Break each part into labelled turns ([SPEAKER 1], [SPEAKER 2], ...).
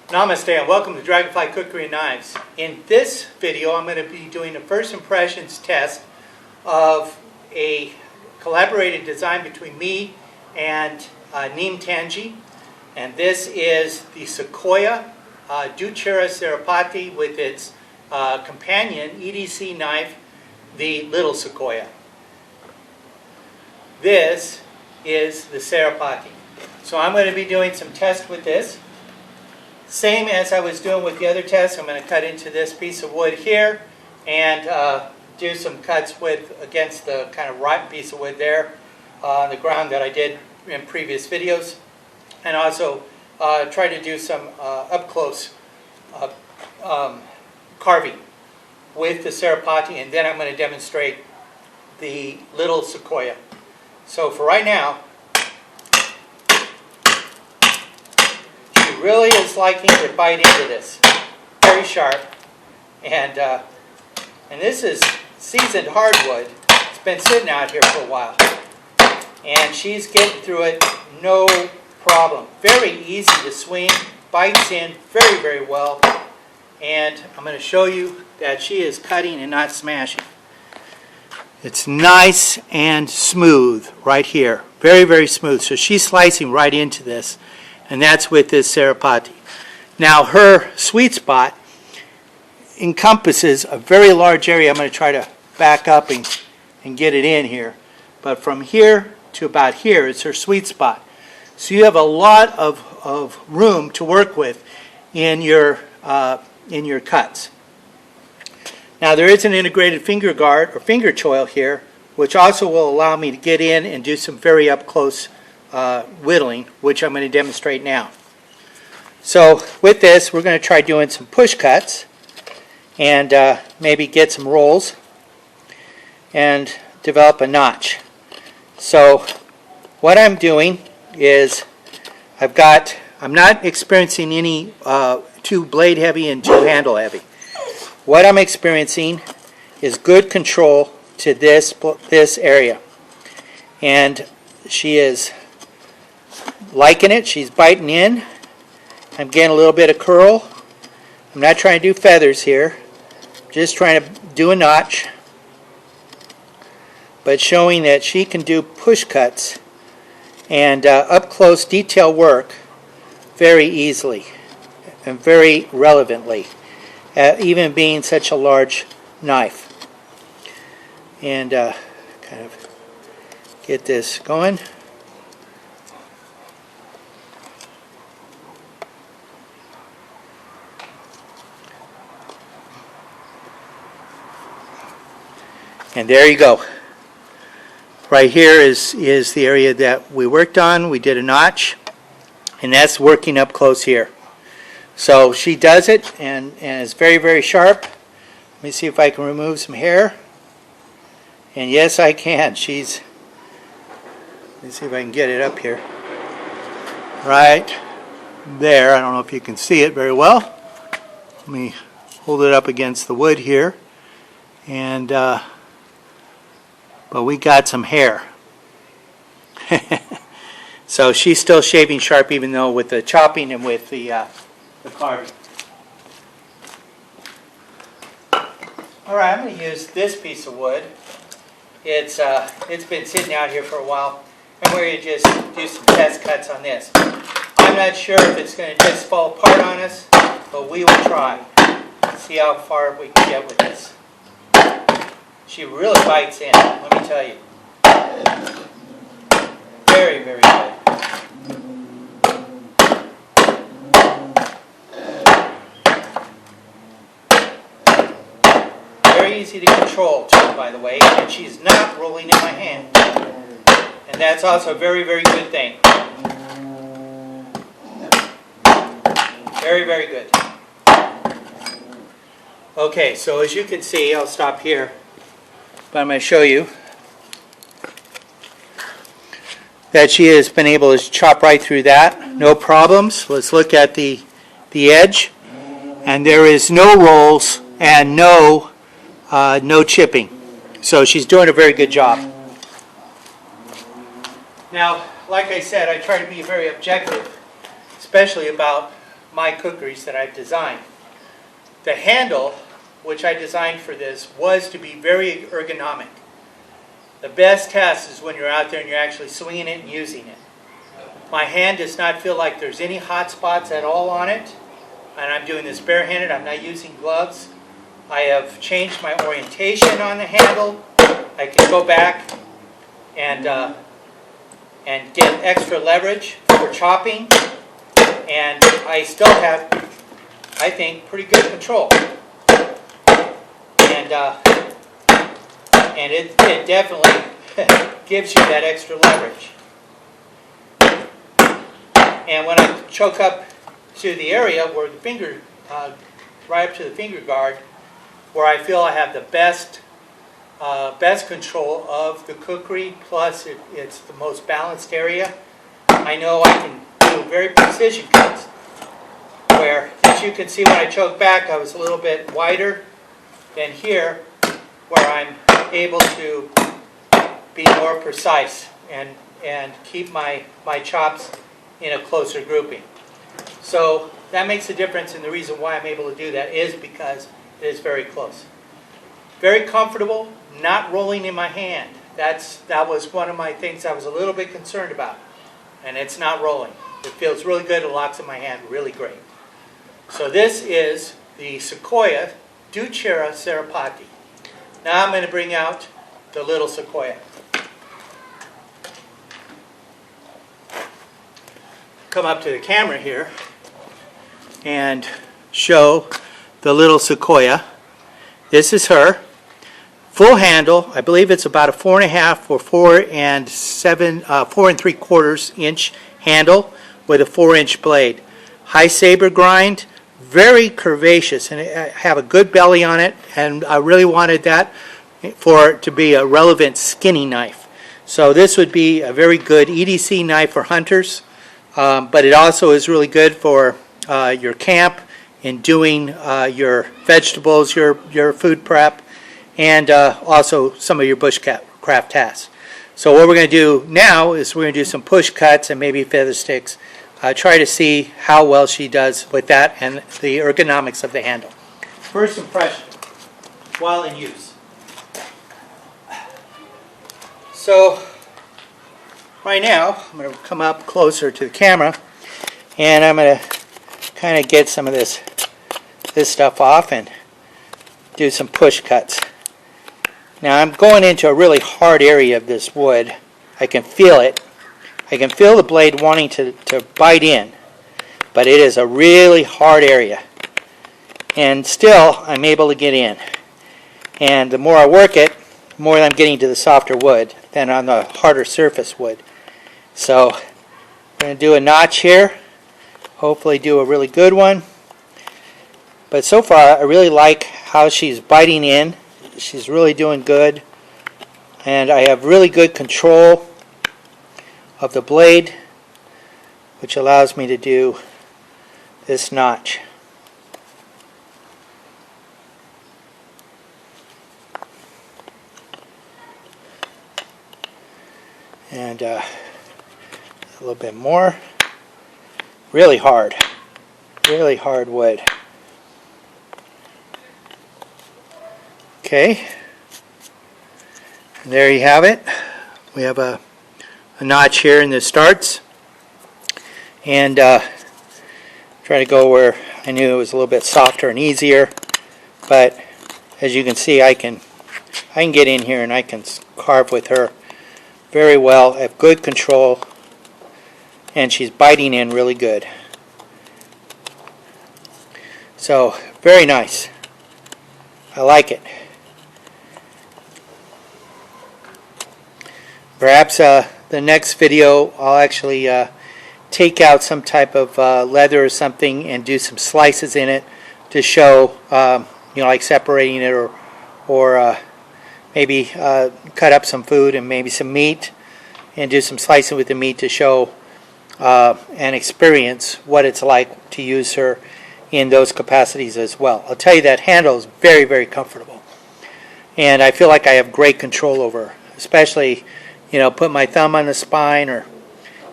[SPEAKER 1] Namaste and welcome to Dragonfly Cookery and Knives. In this video I'm going to be doing a first impressions test of a collaborated design between me and Neem Tanji. And this is the Sequoia Dui Chirra Sirupate with its companion EDC knife, the Little Sequoia. This is the Sirupate. So I'm going to be doing some tests with this. Same as I was doing with the other tests, I'm going to cut into this piece of wood here and do some cuts against the kind of rotten piece of wood there on the ground that I did in previous videos. And also try to do some up-close carving with the Sirupate, and then I'm going to demonstrate the Little Sequoia. So for right now, really is liking to bite into this. Very sharp. And this is seasoned hardwood. It's been sitting out here for a while. And she's getting through it no problem. Very easy to swing. Bites in very, very well. And I'm going to show you that she is cutting and not smashing. It's nice and smooth right here. Very, very smooth. So she's slicing right into this. And that's with this Sirupate. Now her sweet spot encompasses a very large area. I'm going to try to back up and get it in here. But from here to about here is her sweet spot. So you have a lot of room to work with in your cuts. Now there is an integrated finger guard or finger choil here, which also will allow me to get in and do some very up close whittling, which I'm going to demonstrate now. So with this, we're going to try doing some push cuts and maybe get some rolls and develop a notch. So what I'm doing is I'm not experiencing any too blade heavy and too handle heavy. What I'm experiencing is good control to this area, and she is liking it. She's biting in. I'm getting a little bit of curl. I'm not trying to do feathers here. I'm just trying to do a notch, but showing that she can do push cuts and up close detail work very easily and very relevantly, even being such a large knife. And kind of get this going. And there you go. Right here is the area that we worked on. We did a notch, and that's working up close here. So she does it, and it's very, very sharp. Let me see if I can remove some hair. And yes, I can. Let me see if I can get it up here. Right there. I don't know if you can see it very well. Let me hold it up against the wood here. And but we got some hair. So she's still shaving sharp, even though with the chopping and with the carving. Alright, I'm going to use this piece of wood. It's been sitting out here for a while, and we're going to just do some test cuts on this. I'm not sure if it's going to just fall apart on us, but we will try. See how far we can get with this. She really bites in, let me tell you. Very, very good. Very easy to control, too, by the way, and she's not rolling in my hand. And that's also a very, very good thing. Very, very good. Okay, so as you can see, I'll stop here. But I'm going to show you that she has been able to chop right through that, no problems. Let's look at the edge, and there is no rolls and no chipping. So she's doing a very good job. Now, like I said, I try to be very objective, especially about my kukris that I've designed. The handle, which I designed for this, was to be very ergonomic. The best test is when you're out there and you're actually swinging it and using it. My hand does not feel like there's any hot spots at all on it, and I'm doing this barehanded. I'm not using gloves. I have changed my orientation on the handle. I can go back and get extra leverage for chopping, and I still have, I think, pretty good control. And it definitely gives you that extra leverage. And when I choke up to the area where the finger, right up to the finger guard, where I feel I have the best control of the kukri, plus it's the most balanced area, I know I can do very precision cuts. Where, as you can see when I choke back, I was a little bit wider than here, where I'm able to be more precise and keep my chops in a closer grouping. So that makes a difference, and the reason why I'm able to do that is because it is very close. Very comfortable, not rolling in my hand. That was one of my things I was a little bit concerned about. And it's not rolling. It feels really good, it locks in my hand really great. So this is the Sequoia Dui Chirra Sirupate. Now I'm going to bring out the little Sequoia. Come up to the camera here and show the little Sequoia. This is her. Full handle. I believe it's about a 4.5 or 4 3/4 inch handle with a 4-inch blade. High saber grind, very curvaceous, and I have a good belly on it, and I really wanted that for it to be a relevant skinny knife. So this would be a very good EDC knife for hunters, but it also is really good for your camp in doing your vegetables, your food prep, and also some of your bushcraft tasks. So what we're going to do now is we're going to do some push cuts and maybe feather sticks. Try to see how well she does with that and the ergonomics of the handle. First impression while in use. So right now I'm going to come up closer to the camera and I'm going to kind of get some of this stuff off and do some push cuts. Now I'm going into a really hard area of this wood. I can feel it. I can feel the blade wanting to bite in, but it is a really hard area. And still, I'm able to get in. And the more I work it, the more I'm getting to the softer wood than on the harder surface wood. So, I'm going to do a notch here. Hopefully do a really good one. But so far, I really like how she's biting in. She's really doing good. And I have really good control of the blade, which allows me to do this notch. And a little bit more. Really hard wood. Okay, and there you have it. We have a notch here in the starts, and try to go where I knew it was a little bit softer and easier, but as you can see, I can get in here and I can carve with her very well. I have good control, and she's biting in really good. So very nice. I like it. Perhaps the next video I'll actually take out some type of leather or something and do some slices in it to show, like separating it, or maybe cut up some food and maybe some meat and do some slicing with the meat to show and experience what it's like to use her in those capacities as well. I'll tell you that handle is very, very comfortable, and I feel like I have great control over her, especially put my thumb on the spine or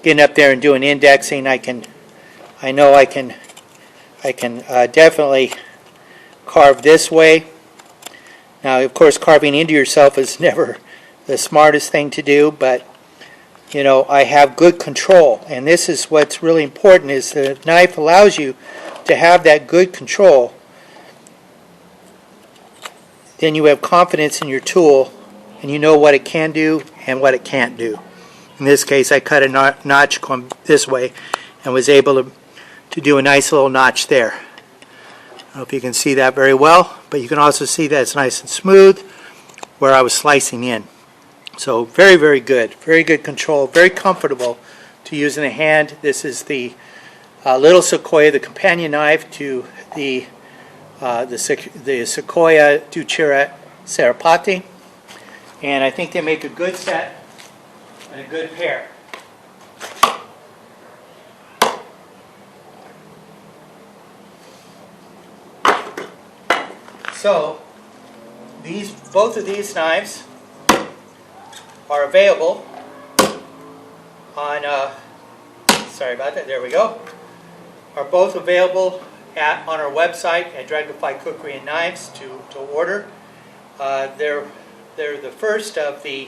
[SPEAKER 1] getting up there and doing indexing. I know I can I can definitely carve this way. Now, of course, carving into yourself is never the smartest thing to do, but you know, I have good control, and this is what's really important, is the knife allows you to have that good control. Then you have confidence in your tool, and you know what it can do and what it can't do. In this case, I cut a notch going this way and was able to do a nice little notch there. I don't know if you can see that very well, but you can also see that it's nice and smooth where I was slicing in. So very, very good control, very comfortable to use in the hand. This is the little Sequoia, the companion knife to the Sequoia Dui Chirra Sirupate, and I think they make a good set and a good pair. So both of these knives are available on, sorry about that, there we go, are both available on our website at Dragonfly Kukri and Knives to order. They're the first of the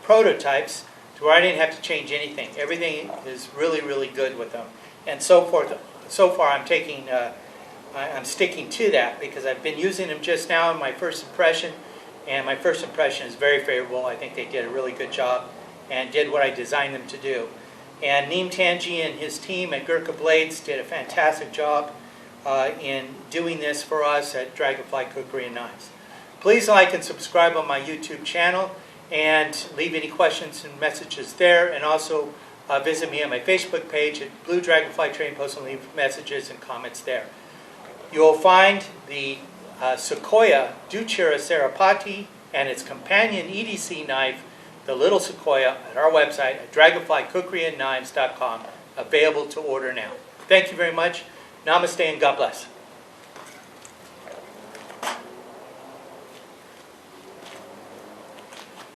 [SPEAKER 1] prototypes to where I didn't have to change anything. Everything is really, really good with them, and so forth. So far, I'm sticking to that because I've been using them just now in my first impression, and my first impression is very favorable. I think they did a really good job and did what I designed them to do. And Neem Tanji and his team at Gurkha Blades did a fantastic job in doing this for us at Dragonfly Kukri and Knives. Please like and subscribe on my YouTube channel and leave any questions and messages there, and also visit me on my Facebook page at Blue Dragonfly Trading Post and leave messages and comments there. You will find the Sequoia Dui Chirra Sirupate and its companion EDC knife, the Little Sequoia, at our website at dragonflykukriandknives.com, available to order now. Thank you very much. Namaste and God bless.